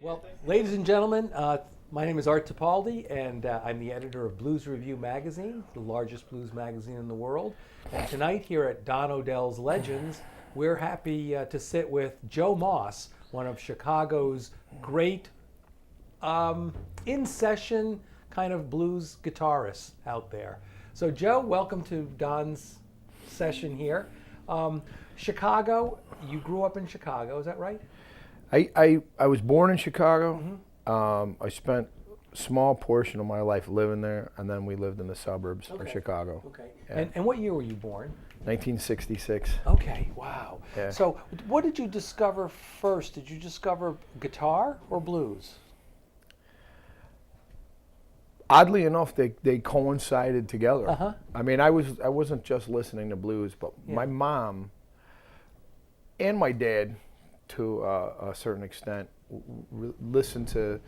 Well, ladies and gentlemen, my name is Art Tipaldi, and I'm the editor of Blues Revue magazine, the largest blues magazine in the world. And tonight here at Don Odell's Legends, we're happy to sit with Joe Moss, one of Chicago's great in-session kind of blues guitarists out there. So Joe, welcome to Don's session here. Chicago, you grew up in Chicago, is that right? I was born in Chicago. Mm-hmm. I spent a small portion of my life living there, and then we lived in the suburbs of Chicago. Okay. Yeah. And what year were you born? 1966. Okay, wow. Yeah. So what did you discover first? Did you discover guitar or blues? Oddly enough, they coincided together. Uh-huh. I mean, I wasn't just listening to blues, but my mom and my dad, to a certain extent, listen to,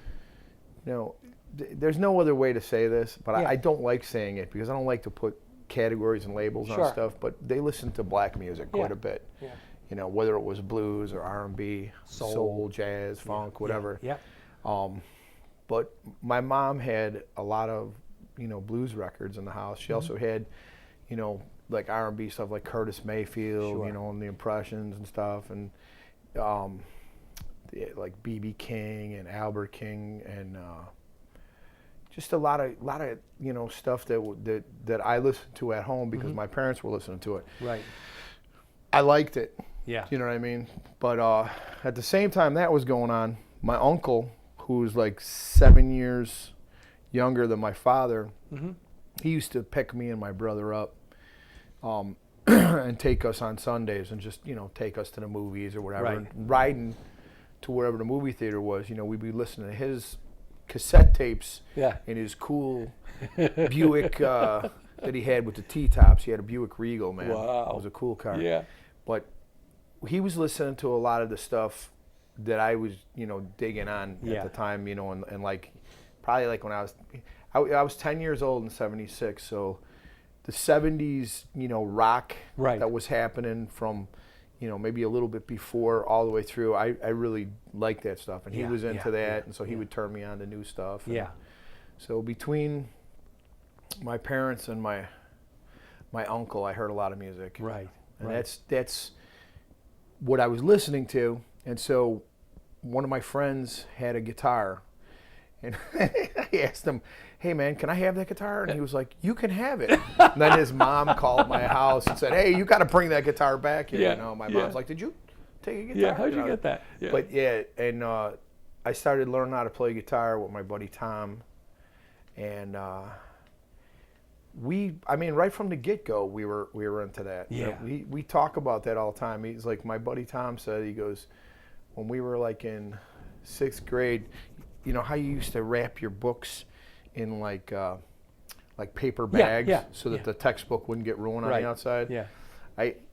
there's no other way to say this, but I don't like saying it because I don't like to put categories and labels on stuff, but they listen to black music quite a bit. Yeah. Whether it was blues or R&B, soul, jazz, funk, whatever. Yeah. But my mom had a lot of, blues records in the house. She also had, like R&B stuff like Curtis Mayfield, and the Impressions and stuff, and like B.B. King and Albert King, and just a lot of stuff that I listened to at home because my parents were listening to it. Right. I liked it. Yeah. You know what I mean? But at the same time that was going on, my uncle, who was like 7 years younger than my father, he used to pick me and my brother up and take us on Sundays and just, take us to the movies or whatever. Right. And riding to wherever the movie theater was, we'd be listening to his cassette tapes in his cool Buick that he had with the T-tops. He had a Buick Regal, man. Wow. It was a cool car. Yeah. But he was listening to a lot of the stuff that I was, digging on at the time, and like, probably like when I was 10 years old in '76, so the '70s, rock that was happening from, maybe a little bit before all the way through, I really liked that stuff, and he was into that, and so he would turn me on to new stuff. And so between my parents and my uncle, I heard a lot of music. Right. And that's what I was listening to. And so one of my friends had a guitar, and I asked him, "Hey man, can I have that guitar?" And he was like, "You can have it." And then his mom called my house and said, "Hey, you got to bring that guitar back here." My mom's like, "Did you take a guitar?" Yeah, how'd you get that? Yeah. But and I started learning how to play guitar with my buddy Tom, and right from the get-go, we were into that. Yeah. We talk about that all the time. He's like, my buddy Tom said, he goes, when we were like in 6th grade, how you used to wrap your books in like paper bags so that the textbook wouldn't get ruined on the outside. Yeah.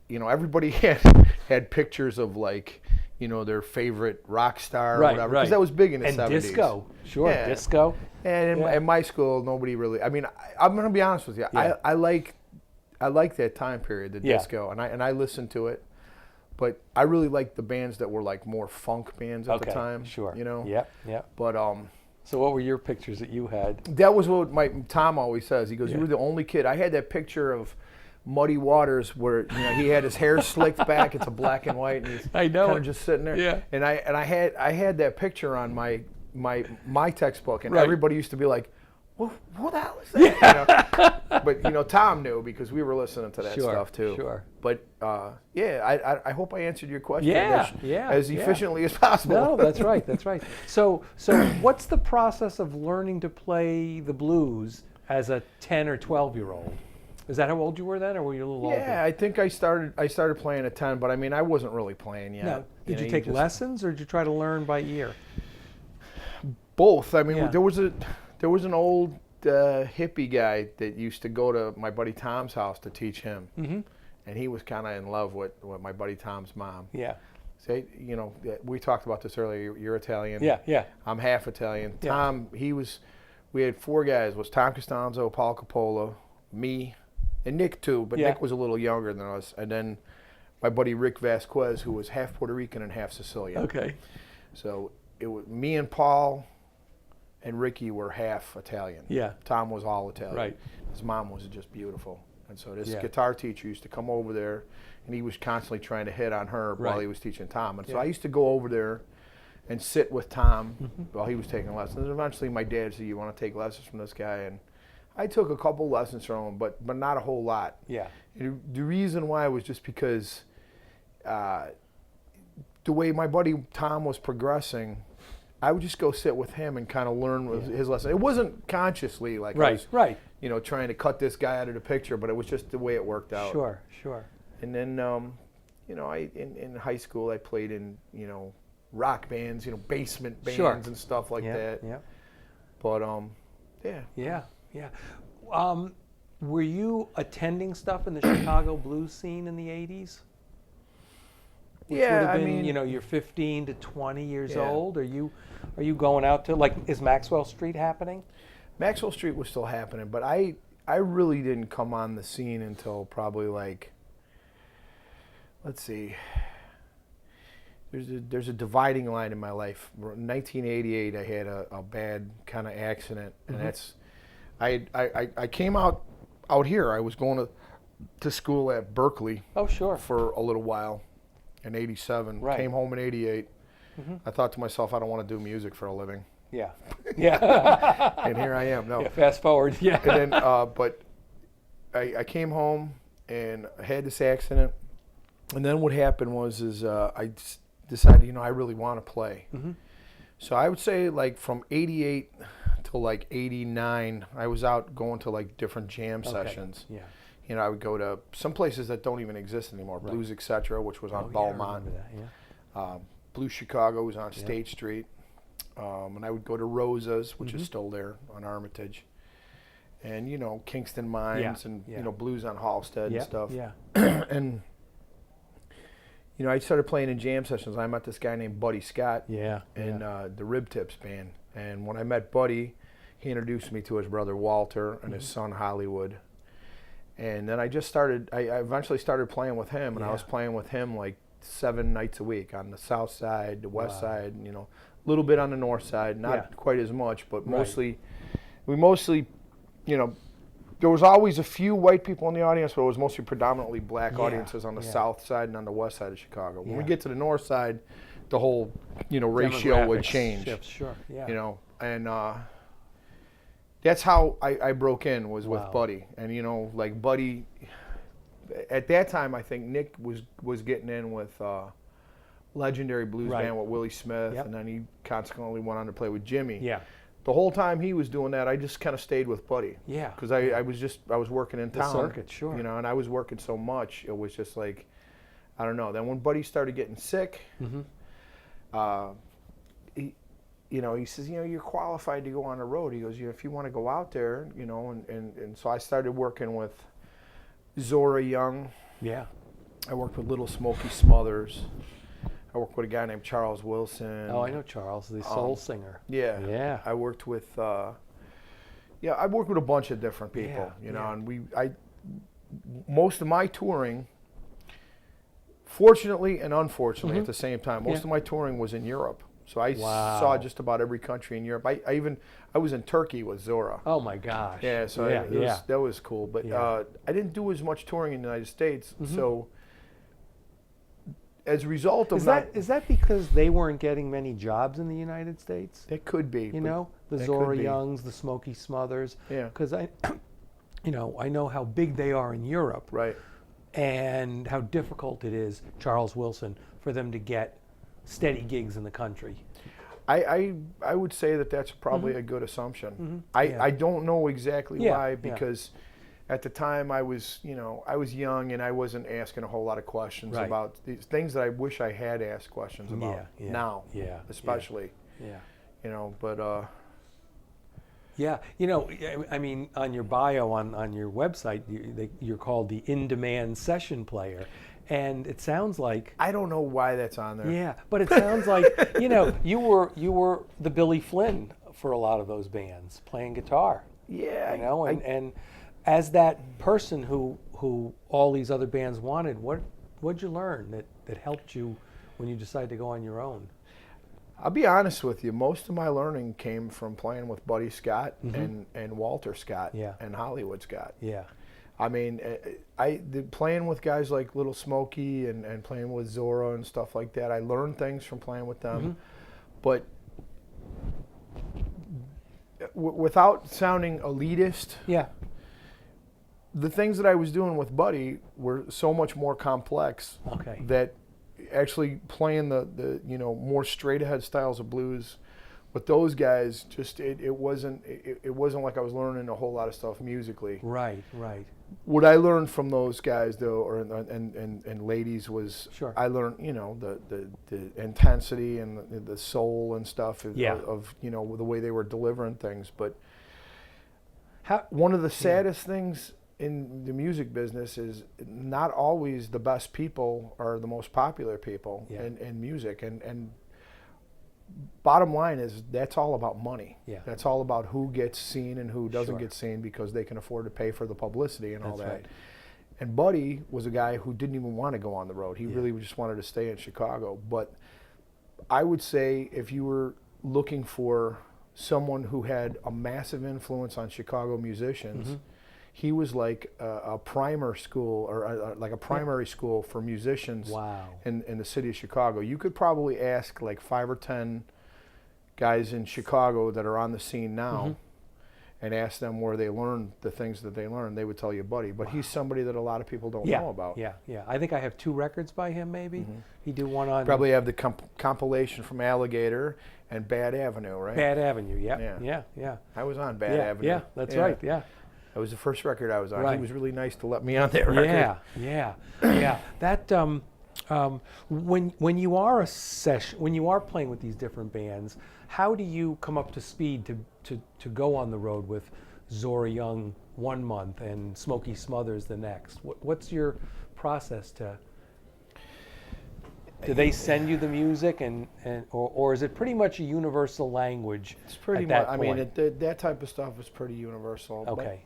Everybody had pictures of like, their favorite rock star or whatever, because that was big in the 70s. And disco, disco. And in my school, nobody really. I mean, I'm going to be honest with you. Yeah. I like that time period, the disco, and I listened to it. But I really liked the bands that were like more funk bands at the time. Sure. Yeah. But so what were your pictures that you had? That was what my Tom always says. He goes, "You were the only kid." I had that picture of Muddy Waters where he had his hair slicked back. It's a black and white, and he's kind of just sitting there. Yeah. And I had that picture on my textbook, and everybody used to be like, "Well, what the hell is that?" But Tom knew because we were listening to that stuff too. Sure. But I hope I answered your question as efficiently as possible. No, that's right. That's right. So what's the process of learning to play the blues as a 10 or 12-year-old? Is that how old you were then, or were you a little older? Yeah, I think I started playing at 10, but I mean I wasn't really playing yet. No. Did you take lessons, or did you try to learn by ear? Both. I mean, there was an old hippie guy that used to go to my buddy Tom's house to teach him, and he was kind of in love with my buddy Tom's mom. Yeah. So, we talked about this earlier. You're Italian. Yeah. I'm half Italian. Yeah. Tom, we had 4 guys. It was Tom Costanzo, Paul Coppola, me, and Nick too, but Nick was a little younger than us, and then my buddy Rick Vasquez, who was half Puerto Rican and half Sicilian. Okay. So it was me and Paul and Ricky were half Italian. Yeah. Tom was all Italian. Right. His mom was just beautiful. And so this Yeah. guitar teacher used to come over there, and he was constantly trying to hit on her while Right. he was teaching Tom. And so Yeah. I used to go over there and sit with Tom while he was taking lessons. And eventually my dad said, you want to take lessons from this guy? And I took a couple lessons from him, but not a whole lot. Yeah. And the reason why was just because the way my buddy Tom was progressing, I would just go sit with him and kind of learn his lesson. It wasn't consciously like I was, trying to cut this guy out of the picture, but it was just the way it worked out. Sure, sure. And then, in high school I played in, rock bands, basement bands and stuff like that. Yeah. But Yeah. Were you attending stuff in the Chicago blues scene in the 80s? Which would have been, you're 15 to 20 years old. Are you going out to, is Maxwell Street happening? Maxwell Street was still happening, but I really didn't come on the scene until probably let's see. There's a dividing line in my life. In 1988, I had a bad kind of accident, and that's I came out here. I was going to school at Berkeley. Oh, sure. For a little while, in '87. Right. Came home in '88. I thought to myself, I don't want to do music for a living. Yeah. Yeah. And here I am. No. Yeah, fast forward. Yeah. And then, but I came home and I had this accident, and then what happened was I decided, I really want to play. So I would say from '88 to '89, I was out going to different jam sessions. Yeah. I would go to some places that don't even exist anymore. Right. Blues Etc., which was on Belmont. I remember that, yeah. Blues Chicago was on State Street. And I would go to Rosa's, which is still there on Armitage. And, Kingston Mines and, Blues on Halstead and stuff. Yeah. And, I started playing in jam sessions. I met this guy named Buddy Scott in the Rib Tips band. And when I met Buddy, he introduced me to his brother Walter and his son Hollywood. And then I eventually started playing with him, and I was playing with him 7 nights a week on the south side, the west side, a little bit on the north side, not quite as much, but mostly, there was always a few white people in the audience, but it was mostly predominantly black audiences on the south side and on the west side of Chicago. When we get to the north side, the whole, ratio would change. Shifts, sure, yeah. And that's how I broke in, was with Buddy. And, Buddy, at that time, I think Nick was getting in with legendary blues band with Willie Smith, and then he consequently went on to play with Jimmy. Yeah. The whole time he was doing that, I just kind of stayed with Buddy. Yeah. Because I was working in town. The circuit, sure. And I was working so much, it was just I don't know. Then when Buddy started getting sick, he says, you're qualified to go on the road. He goes, if you want to go out there, and so I started working with Zora Young. Yeah. I worked with Little Smokey Smothers. I worked with a guy named Charles Wilson. Oh, I know Charles, the soul singer. Yeah. Yeah. I worked with, I worked with a bunch of different people, and most of my touring, fortunately and unfortunately at the same time, most of my touring was in Europe. So I saw just about every country in Europe. I was in Turkey with Zora. Oh my gosh. Yeah, so that was cool. But I didn't do as much touring in the United States. So as a result of is that because they weren't getting many jobs in the United States? It could be. The Zora Youngs, the Smokey Smothers. Yeah. Because I know how big they are in Europe. Right. And how difficult it is, Charles Wilson, for them to get steady gigs in the country. I would say that's probably a good assumption. I don't know exactly why, because at the time I was young and I wasn't asking a whole lot of questions about these things that I wish I had asked questions about now, especially. But I mean, on your bio on your website, you're called the in-demand session player. And it sounds like, I don't know why that's on there. Yeah, but it sounds like you were the Billy Flynn for a lot of those bands, playing guitar. Yeah, and as that person who all these other bands wanted, what'd you learn that helped you when you decided to go on your own? I'll be honest with you. Most of my learning came from playing with Buddy Scott and Walter Scott and Hollywood Scott. Yeah. I mean, playing with guys like Little Smokey and playing with Zora and stuff like that, I learned things from playing with them. But without sounding elitist, the things that I was doing with Buddy were so much more complex that actually playing the more straight ahead styles of blues with those guys, just it wasn't like I was learning a whole lot of stuff musically. Right. What I learned from those guys though, and ladies, was I learned the intensity and the soul and stuff of the way they were delivering things. But one of the saddest things in the music business is not always the best people are the most popular people in music, and bottom line is that's all about money. That's all about who gets seen and who doesn't get seen, because they can afford to pay for the publicity and all that. Right. And Buddy was a guy who didn't even want to go on the road. He really just wanted to stay in Chicago. But I would say if you were looking for someone who had a massive influence on Chicago musicians, he was like a primer school, or like a primary school for musicians in the city of Chicago. You could probably ask like 5 or 10 guys in Chicago that are on the scene now and ask them where they learned the things that they learned. They would tell you Buddy. But he's somebody that a lot of people don't know about. Yeah. I think I have 2 records by him, maybe. He did one on... Probably have the compilation from Alligator and Bad Avenue, right? Bad Avenue, yeah. I was on Bad Avenue. Yeah, that's right, yeah. That was the first record I was on. He was really nice to let me on that record. Yeah. That when you are when you are playing with these different bands, how do you come up to speed to go on the road with Zora Young one month and Smokey Smothers the next? What's your process to? Do they send you the music or is it pretty much a universal language? It's pretty much. I mean, that type of stuff is pretty universal. Okay. But,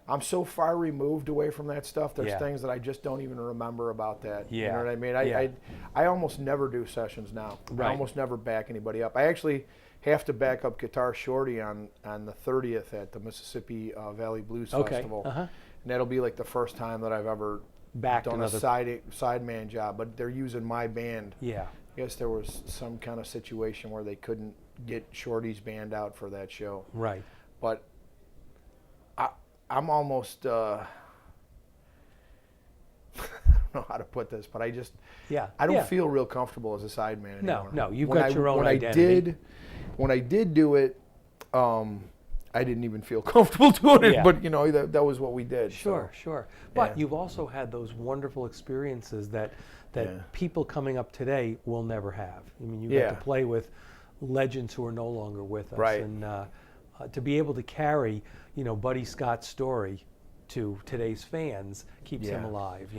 I'm so far removed away from that stuff. There's things that I just don't even remember about that. You know what I mean? I almost never do sessions now. Right. I almost never back anybody up. I actually have to back up Guitar Shorty on the 30th at the Mississippi Valley Blues Festival. And that'll be like the first time that I've ever done a sideman job, but they're using my band. I guess there was some kind of situation where they couldn't get Shorty's band out for that show. Right. But I'm almost I don't know how to put this, but I don't feel real comfortable as a sideman anymore. No, you've got your own identity. When I did do it, I didn't even feel comfortable doing it, but that was what we did. Sure. But you've also had those wonderful experiences that people coming up today will never have. I mean, you get to play with legends who are no longer with us, and to be able to carry, Buddy Scott's story to today's fans keeps him alive.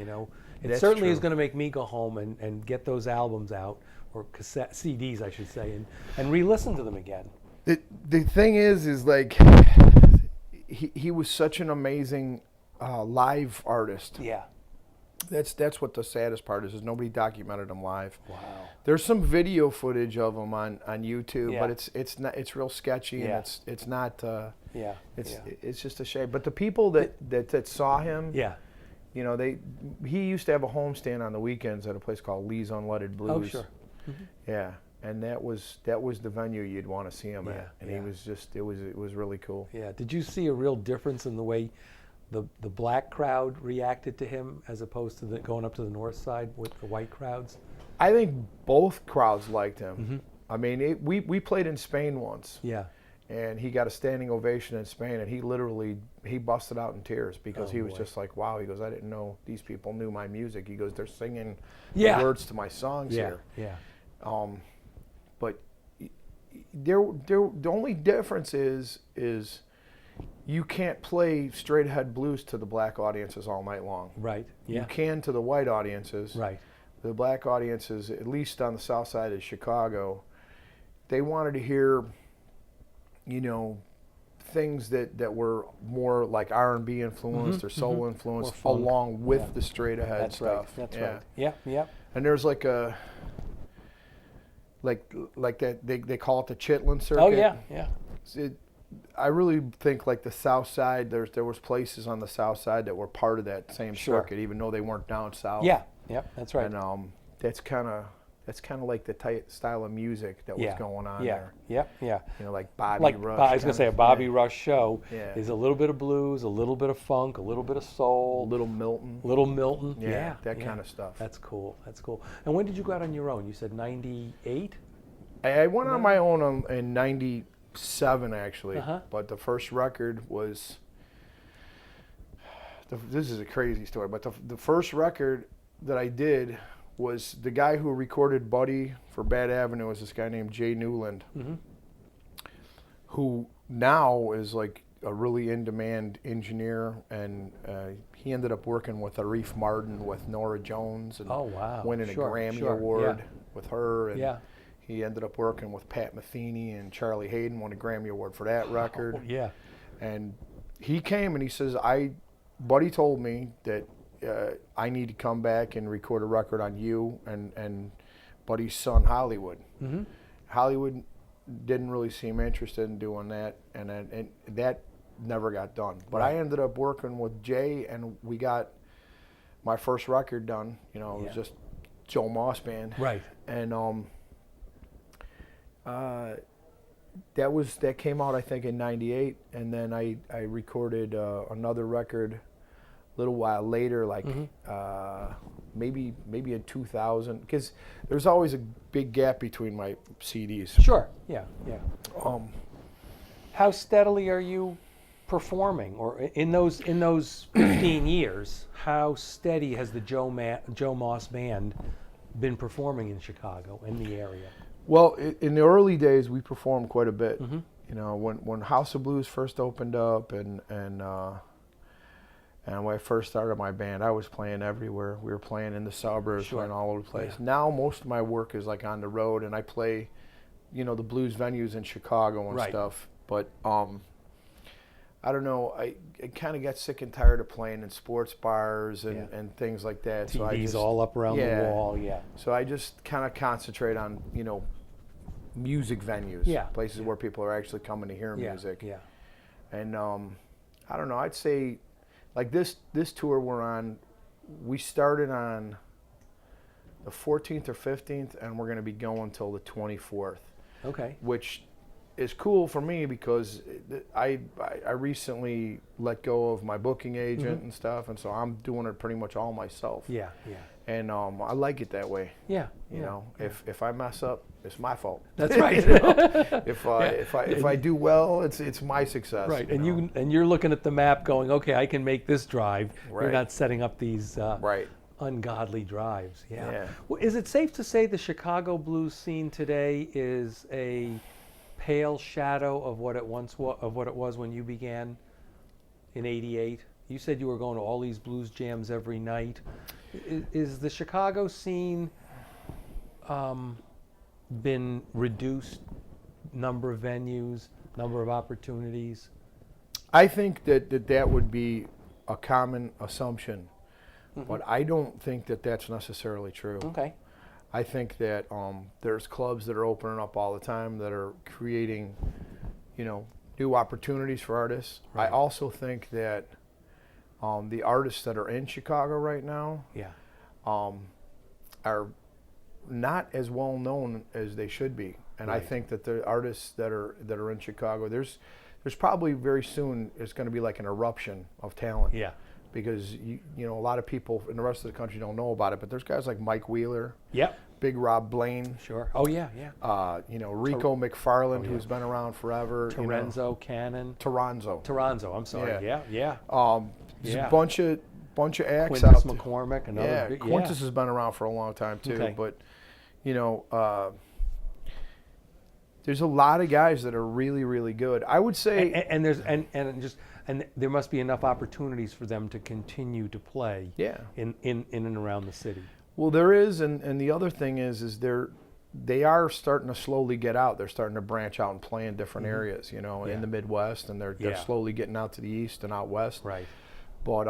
It certainly is going to make me go home and get those albums out, or cassette CDs, I should say, and re-listen to them again. The thing is like he was such an amazing live artist. Yeah. That's what the saddest part is nobody documented him live. Wow. There's some video footage of him on YouTube, but it's real sketchy and it's not it's just a shame. But the people that saw him, he used to have a homestand on the weekends at a place called Lee's Unleaded Blues. Oh, sure. Yeah. And that was the venue you'd want to see him at, and he was just it was really cool. Yeah. Did you see a real difference in the way the black crowd reacted to him as opposed to going up to the north side with the white crowds? I think both crowds liked him. I mean, we played in Spain once. Yeah. And he got a standing ovation in Spain, and he busted out in tears because he was just like, wow. He goes, I didn't know these people knew my music. He goes, they're singing the words to my songs here. Yeah. But the only difference is you can't play straight ahead blues to the black audiences all night long. Right. Yeah. You can to the white audiences. Right. The black audiences, at least on the south side of Chicago, they wanted to hear, things that were more like R&B influenced or soul influenced, along with the straight ahead stuff. That's right. Yeah. And there's like like that they call it the Chitlin circuit. Oh yeah, yeah. I really think like the South Side. There was places on the South Side that were part of that same circuit, even though they weren't down south. Yeah, yeah, that's right. And that's kind of like the style of music that was going on there. Yeah, yeah. You know, like Bobby Rush. I was gonna say a Bobby Rush show Yeah. is a little bit of blues, a little bit of funk, a little bit of soul, Little Milton. Little Milton. Yeah, that kind of stuff. That's cool. That's cool. And when did you go out on your own? You said 98? I went on my own in 97 actually, Uh-huh. but the first record was, this is a crazy story, but the first record that I did was the guy who recorded Buddy for Bad Avenue was this guy named Jay Newland, Mm-hmm. who now is like a really in-demand engineer, and he ended up working with Arif Mardin with Norah Jones and Oh wow. winning Sure, a Grammy sure. Award with her. And Yeah. he ended up working with Pat Metheny, and Charlie Hayden won a Grammy Award for that record. Oh, yeah. And he came and he says, Buddy told me that I need to come back and record a record on you and Buddy's son Hollywood. Mm-hmm. Hollywood didn't really seem interested in doing that, and that never got done. But Right. I ended up working with Jay, and we got my first record done. You know, it was just Joe Moss Band. Right. And that came out I think in '98, and then I recorded another record a little while later, like maybe in 2000, because there's always a big gap between my CDs. Sure. Yeah. Yeah. How steadily are you performing, or in those 15 years? How steady has the Joe Moss Band been performing in Chicago, in the area? Well, in the early days, we performed quite a bit. Mm-hmm. You know, when House of Blues first opened up, and when I first started my band, I was playing everywhere. We were playing in the suburbs, Sure. playing all over the place. Yeah. Now most of my work is like on the road, and I play, you know, the blues venues in Chicago and Right. stuff. But I don't know. I kind of got sick and tired of playing in sports bars and things like that. So I TVs just, all up around the wall. Yeah. So I just kind of concentrate on, you know, music venues, places where people are actually coming to hear music. Yeah. And I don't know. I'd say, like this tour we're on, we started on the 14th or 15th, and we're going to be going till the 24th. Okay. Which is cool for me because I recently let go of my booking agent and stuff, and so I'm doing it pretty much all myself. Yeah. Yeah. And I like it that way. Yeah. You know, if I mess up, it's my fault. That's right. You know? If I do well, it's my success. Right, you know? you're looking at the map, going, okay, I can make this drive. Right. You're not setting up these Right. ungodly drives. Yeah. Yeah. Well, is it safe to say the Chicago blues scene today is a pale shadow of what it was when you began in '88? You said you were going to all these blues jams every night. Is the Chicago scene been reduced, number of venues, number of opportunities? I think that would be a common assumption, but I don't think that that's necessarily true. Okay. I think that there's clubs that are opening up all the time that are creating, you know, new opportunities for artists. Right. I also think that the artists that are in Chicago right now are not as well known as they should be, and I think that the artists that are in Chicago, there's probably very soon it's going to be like an eruption of talent. Yeah. Because you know, a lot of people in the rest of the country don't know about it, but there's guys like Mike Wheeler, Yep. Big Rob Blaine, Sure. Oh yeah, yeah. you know, Rico McFarland, who's been around forever. Torenzo, Cannon. Toronzo. I'm sorry. Yeah. Yeah. There's Yeah. a bunch of acts Quintus out there. McCormick. Another. Yeah, big, Quintus has been around for a long time too. Okay. But you know, there's a lot of guys that are really, really good. I would say, and there must be enough opportunities for them to continue to play. Yeah. In and around the city. well, there is, and the other thing is they are starting to slowly get out. They're starting to branch out and play in different areas, you know, in the Midwest, and they're slowly getting out to the east and out west. Right. But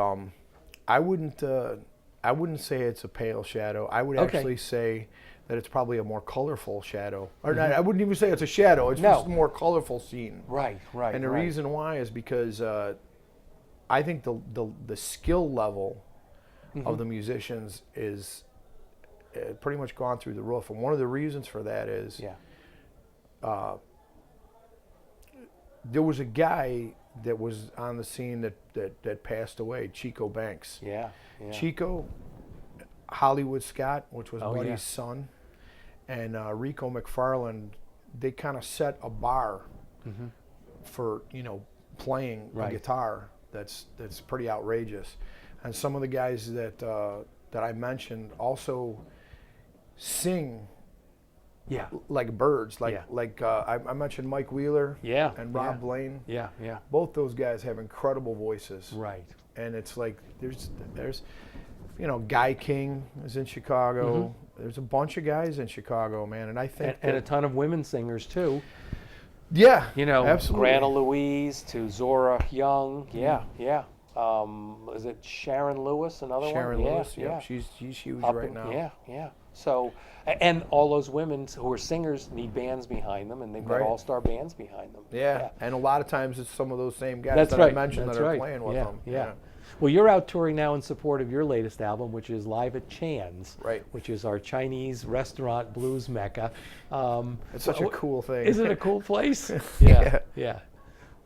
I wouldn't say it's a pale shadow. I would actually say that it's probably a more colorful shadow. Or not, I wouldn't even say it's a shadow. It's just a more colorful scene. Right. And the reason why is because I think the skill level of the musicians is pretty much gone through the roof. And one of the reasons for that is there was a guy that was on the scene that passed away, Chico Banks. Yeah. Chico, Hollywood Scott, which was Buddy's son, and Rico McFarland, they kind of set a bar for playing a guitar that's pretty outrageous. And some of the guys that I mentioned also sing like birds. I mentioned Mike Wheeler and Rob Blaine. Yeah. Both those guys have incredible voices. Right. And it's like there's Guy King is in Chicago. There's a bunch of guys in Chicago, man, and I think and a ton of women singers too. Yeah, absolutely. Greta Louise to Zora Young. Yeah. Is it Sharon Lewis? Another one. Sharon Lewis. Yeah. She's huge right now. Yeah. So, and all those women who are singers need bands behind them, and they've got all-star bands behind them. Yeah. And a lot of times it's some of those same guys I mentioned that are playing with them. Yeah. Well, you're out touring now in support of your latest album, which is Live at Chan's, which is our Chinese restaurant blues mecca. It's such a cool thing. Isn't it a cool place? Yeah.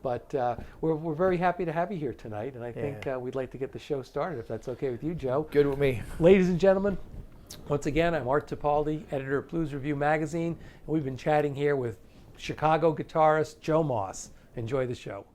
But we're very happy to have you here tonight, and I think we'd like to get the show started, if that's okay with you, Joe. Good with me. Ladies and gentlemen, once again, I'm Art Tipaldi, editor of Blues Revue magazine, and we've been chatting here with Chicago guitarist Joe Moss. Enjoy the show.